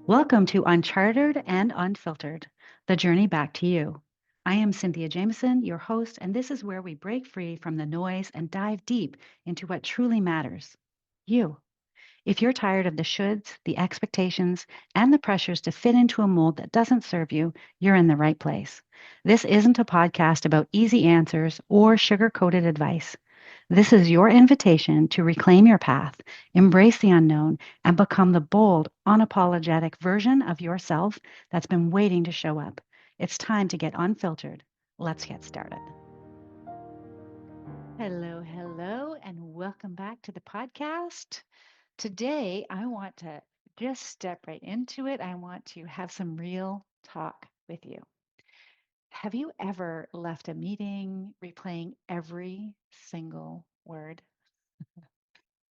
Welcome to Unchartered and Unfiltered, the journey back to you. I am Cynthia Jameson, your host, and this is where we break free from the noise and dive deep into what truly matters you. If you're tired of the shoulds, the expectations, and the pressures to fit into a mold that doesn't serve you, you're in the right place. This isn't a podcast about easy answers or sugar coated advice. This is your invitation to reclaim your path, embrace the unknown, and become the bold, unapologetic version of yourself that's been waiting to show up. It's time to get unfiltered. Let's get started. Hello, hello, and welcome back to the podcast. Today, I want to just step right into it. I want to have some real talk with you. Have you ever left a meeting replaying every single word?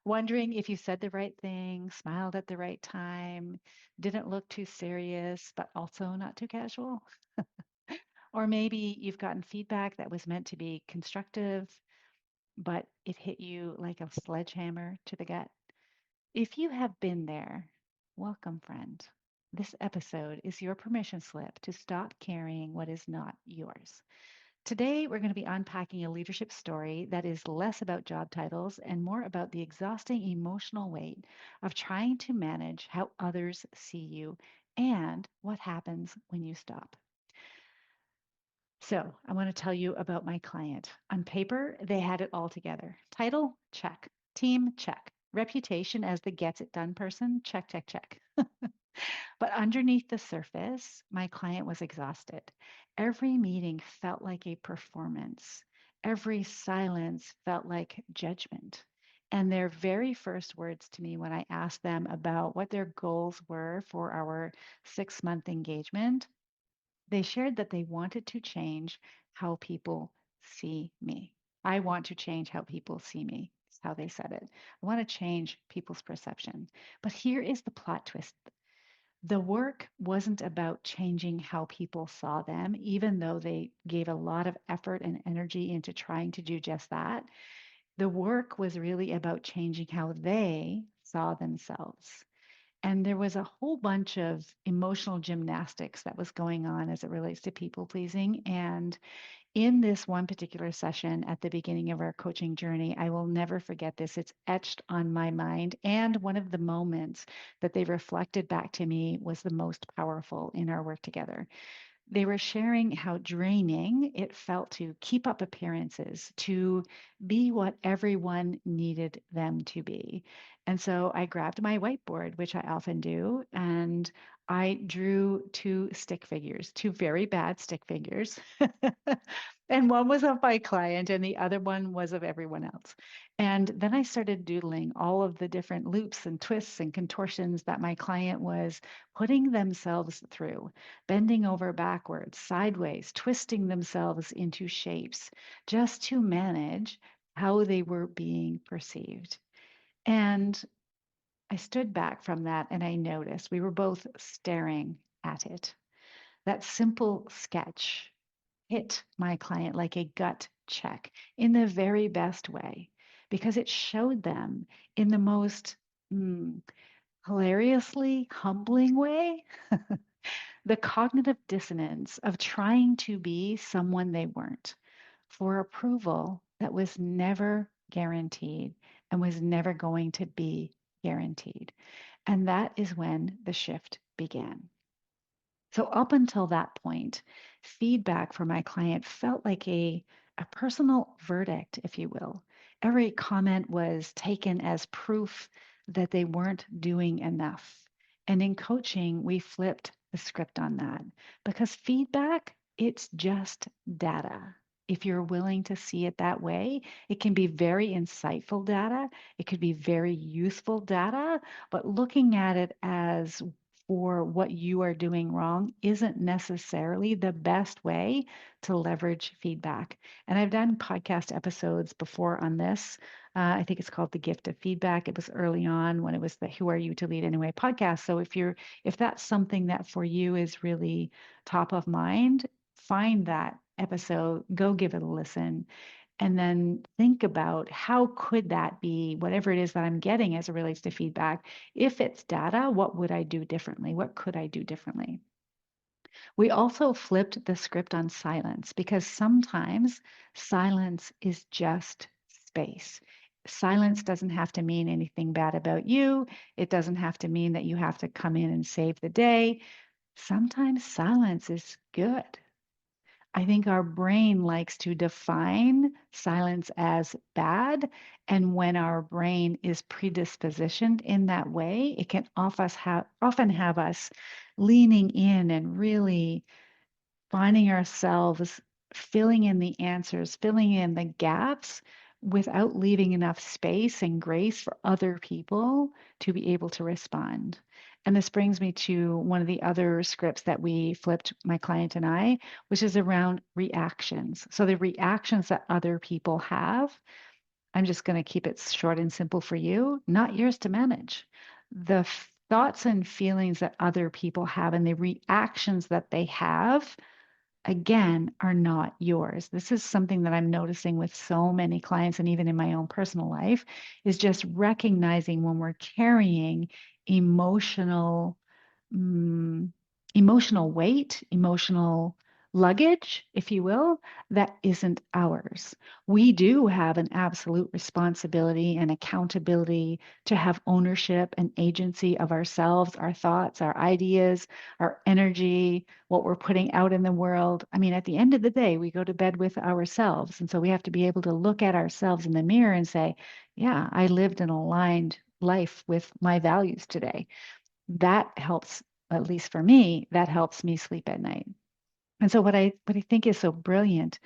Wondering if you said the right thing, smiled at the right time, didn't look too serious, but also not too casual. Or maybe you've gotten feedback that was meant to be constructive, but it hit you like a sledgehammer to the gut. If you have been there, welcome, friend. This episode is your permission slip to stop carrying what is not yours. Today, we're going to be unpacking a leadership story that is less about job titles and more about the exhausting emotional weight of trying to manage how others see you and what happens when you stop. So, I want to tell you about my client. On paper, they had it all together. Title, check. Team, check. Reputation as the gets it done person, check, check, check. But underneath the surface, my client was exhausted. Every meeting felt like a performance. Every silence felt like judgment. And their very first words to me when I asked them about what their goals were for our 6-month engagement, they shared that they wanted to change how people see me. I want to change how people see me. Is how they said it. I want to change people's perception. But here is the plot twist. The work wasn't about changing how people saw them, even though they gave a lot of effort and energy into trying to do just that. The work was really about changing how they saw themselves. And there was a whole bunch of emotional gymnastics that was going on as it relates to people pleasing. And in this one particular session at the beginning of our coaching journey, I will never forget this. It's etched on my mind. And one of the moments that they reflected back to me was the most powerful in our work together. They were sharing how draining it felt to keep up appearances, to be what everyone needed them to be. And so I grabbed my whiteboard, which I often do, and I drew two stick figures, two very bad stick figures. And one was of my client, and the other one was of everyone else. And then I started doodling all of the different loops and twists and contortions that my client was putting themselves through, bending over backwards, sideways, twisting themselves into shapes just to manage how they were being perceived. And I stood back from that and I noticed we were both staring at it. That simple sketch hit my client like a gut check in the very best way because it showed them in the most hilariously humbling way the cognitive dissonance of trying to be someone they weren't for approval that was never guaranteed and was never going to be guaranteed. And that is when the shift began. So, up until that point, feedback from my client felt like a personal verdict, if you will. Every comment was taken as proof that they weren't doing enough. And in coaching, we flipped the script on that because feedback, it's just data. If you're willing to see it that way, it can be very insightful data. It could be very useful data, but looking at it as for what you are doing wrong isn't necessarily the best way to leverage feedback. And I've done podcast episodes before on this. I think it's called The Gift of Feedback. It was early on when it was the Who Are You to Lead Anyway podcast. So if that's something that for you is really top of mind, find that episode, go give it a listen. and then think about how could that be, whatever it is that I'm getting as it relates to feedback. If it's data, what would I do differently? What could I do differently? We also flipped the script on silence because sometimes silence is just space. Silence doesn't have to mean anything bad about you. It doesn't have to mean that you have to come in and save the day. Sometimes silence is good. I think our brain likes to define silence as bad. And when our brain is predispositioned in that way, it can often have us leaning in and really finding ourselves filling in the answers, filling in the gaps without leaving enough space and grace for other people to be able to respond. And this brings me to one of the other scripts that we flipped, my client and I, which is around reactions. So the reactions that other people have, I'm just going to keep it short and simple for you, not yours to manage. The thoughts and feelings that other people have and the reactions that they have again, are not yours. This is something that I'm noticing with so many clients and even in my own personal life is just recognizing when we're carrying emotional mm, emotional weight, emotional luggage, if you will, that isn't ours. We do have an absolute responsibility and accountability to have ownership and agency of ourselves, our thoughts, our ideas, our energy, what we're putting out in the world. I mean, at the end of the day, we go to bed with ourselves. And so we have to be able to look at ourselves in the mirror and say, yeah, I lived an aligned life with my values today. That helps, at least for me, that helps me sleep at night. And so what I think is so brilliant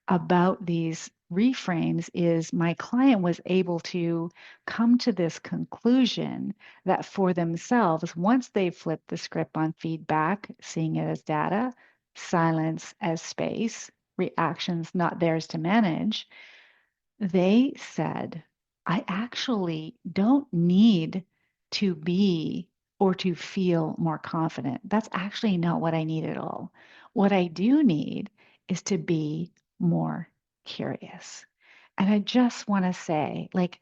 about these reframes is my client was able to come to this conclusion that for themselves, once they flipped the script on feedback, seeing it as data, silence as space, reactions not theirs to manage, they said, I actually don't need to be or to feel more confident. That's actually not what I need at all. What I do need is to be more curious. And I just want to say, like,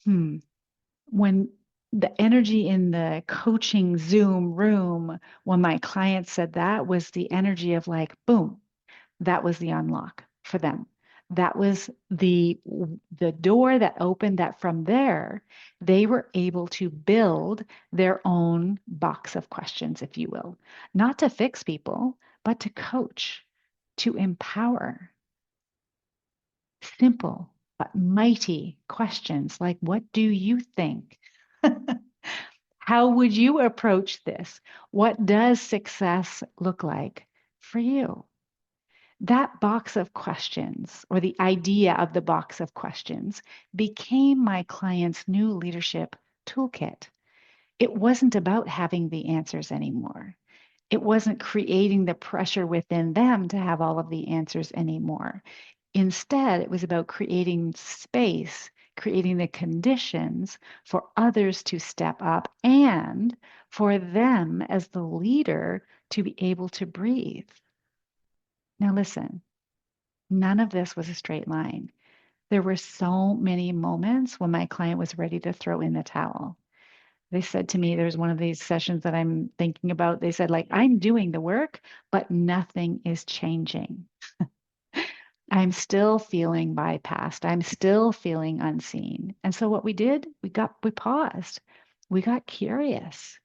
when the energy in the coaching Zoom room, when my client said that was the energy of like, boom, that was the unlock for them. That was the door that opened that from there, they were able to build their own box of questions, if you will, not to fix people, but to coach, to empower. Simple but mighty questions like, what do you think? How would you approach this? What does success look like for you? That box of questions, or the idea of the box of questions, became my client's new leadership toolkit. It wasn't about having the answers anymore. It wasn't creating the pressure within them to have all of the answers anymore. Instead, it was about creating space, creating the conditions for others to step up and for them as the leader to be able to breathe. Now, listen, none of this was a straight line. There were so many moments when my client was ready to throw in the towel. They said to me, there's one of these sessions that I'm thinking about. They said, like, I'm doing the work, but nothing is changing. I'm still feeling bypassed. I'm still feeling unseen. And so what we did, we paused. We got curious.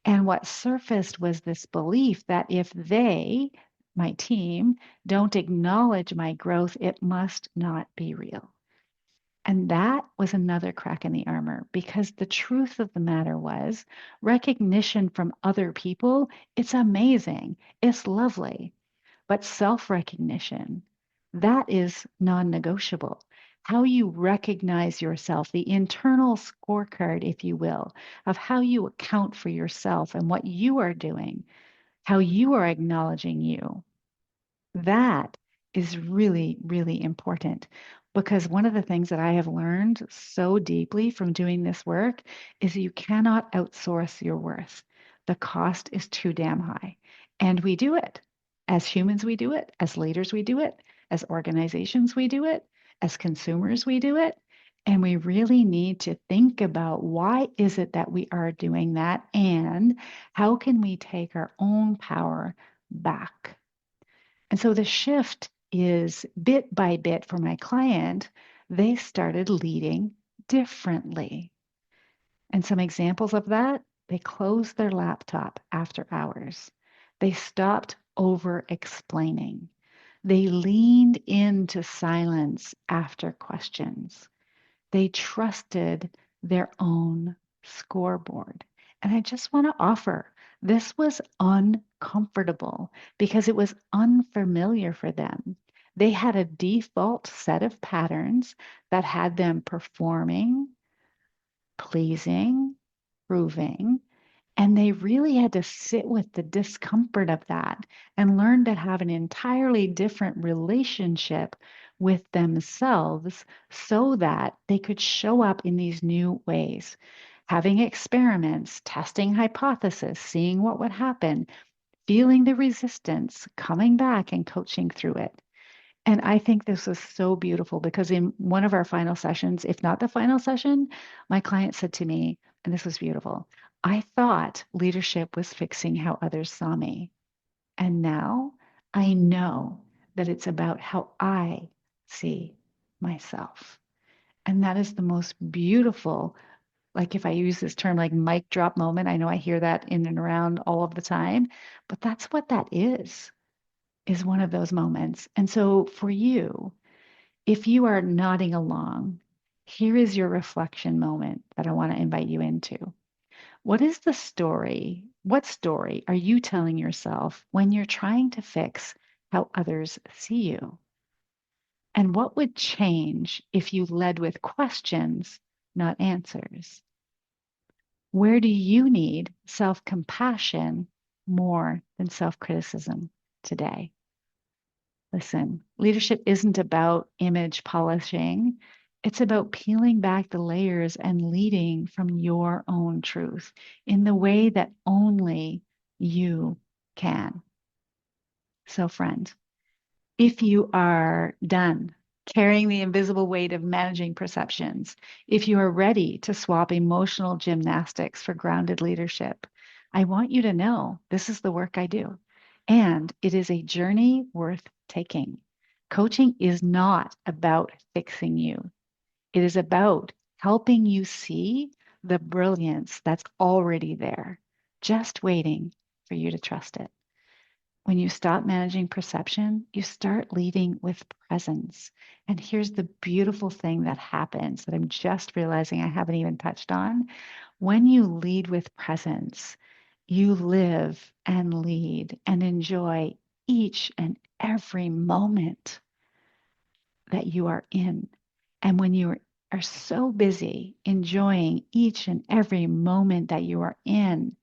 And what surfaced was this belief that if they, my team, don't acknowledge my growth, it must not be real. And that was another crack in the armor because the truth of the matter was recognition from other people, it's amazing, it's lovely, but self-recognition, that is non-negotiable. How you recognize yourself, the internal scorecard, if you will, of how you account for yourself and what you are doing, how you are acknowledging you. That is really, really important because one of the things that I have learned so deeply from doing this work is you cannot outsource your worth. The cost is too damn high. And we do it. As humans, we do it. As leaders, we do it. As organizations, we do it. As consumers, we do it. And we really need to think about why is it that we are doing that and how can we take our own power back. And so the shift is bit by bit for my client, they started leading differently. And some examples of that, they closed their laptop after hours. They stopped over explaining. They leaned into silence after questions. They trusted their own scoreboard. And I just want to offer this was uncomfortable because it was unfamiliar for them. They had a default set of patterns that had them performing, pleasing, proving, and they really had to sit with the discomfort of that and learn to have an entirely different relationship with themselves so that they could show up in these new ways. Having experiments, testing hypotheses, seeing what would happen, feeling the resistance, coming back and coaching through it. And I think this was so beautiful because in one of our final sessions, if not the final session, my client said to me, and this was beautiful, I thought leadership was fixing how others saw me. And now I know that it's about how I see myself. And that is the most beautiful, like if I use this term like mic drop moment, I know I hear that in and around all of the time, but that's what that is one of those moments. And so for you, if you are nodding along, here is your reflection moment that I want to invite you into. What is the story? What story are you telling yourself when you're trying to fix how others see you? And what would change if you led with questions, not answers? Where do you need self compassion more than self criticism today? Listen, leadership isn't about image polishing. It's about peeling back the layers and leading from your own truth in the way that only you can. So, friend, if you are done carrying the invisible weight of managing perceptions, if you are ready to swap emotional gymnastics for grounded leadership, I want you to know this is the work I do. And it is a journey worth taking. Coaching is not about fixing you, it is about helping you see the brilliance that's already there, just waiting for you to trust it. When you stop managing perception, you start leading with presence. And here's the beautiful thing that happens that I'm just realizing I haven't even touched on. When you lead with presence, you live and lead and enjoy each and every moment that you are in. And when you are so busy enjoying each and every moment that you are in,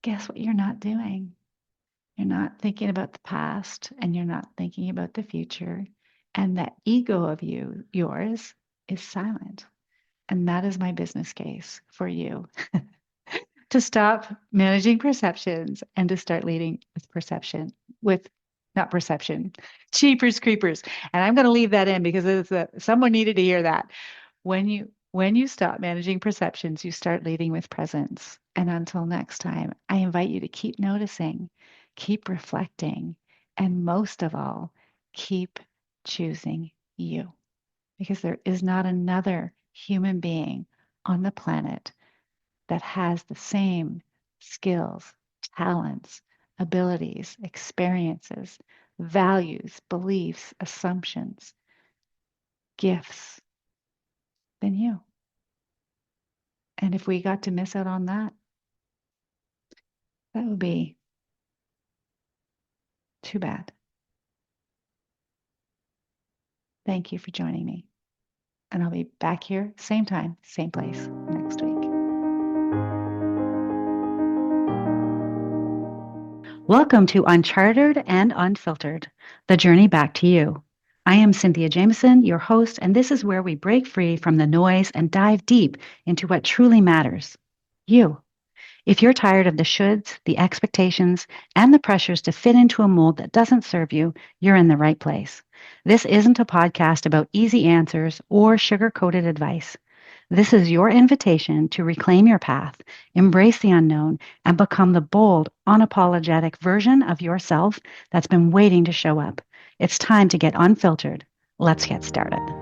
guess what you're not doing? You're not thinking about the past and you're not thinking about the future. And that ego of yours, is silent. And that is my business case for you to stop managing perceptions and to start leading with perception, with not perception, cheapers creepers. And I'm going to leave that in because someone needed to hear that. When you stop managing perceptions, you start leading with presence. And until next time, I invite you to keep noticing, keep reflecting, and most of all, keep choosing you. Because there is not another human being on the planet that has the same skills, talents, abilities, experiences, values, beliefs, assumptions, gifts than you. And if we got to miss out on that, that would be too bad. Thank you for joining me. And I'll be back here, same time, same place next week. Welcome to Unchartered and Unfiltered, the journey back to you. I am Cynthia Jameson, your host, and this is where we break free from the noise and dive deep into what truly matters, you. If you're tired of the shoulds, the expectations, and the pressures to fit into a mold that doesn't serve you, you're in the right place. This isn't a podcast about easy answers or sugar-coated advice. This is your invitation to reclaim your path, embrace the unknown, and become the bold, unapologetic version of yourself that's been waiting to show up. It's time to get unfiltered. Let's get started.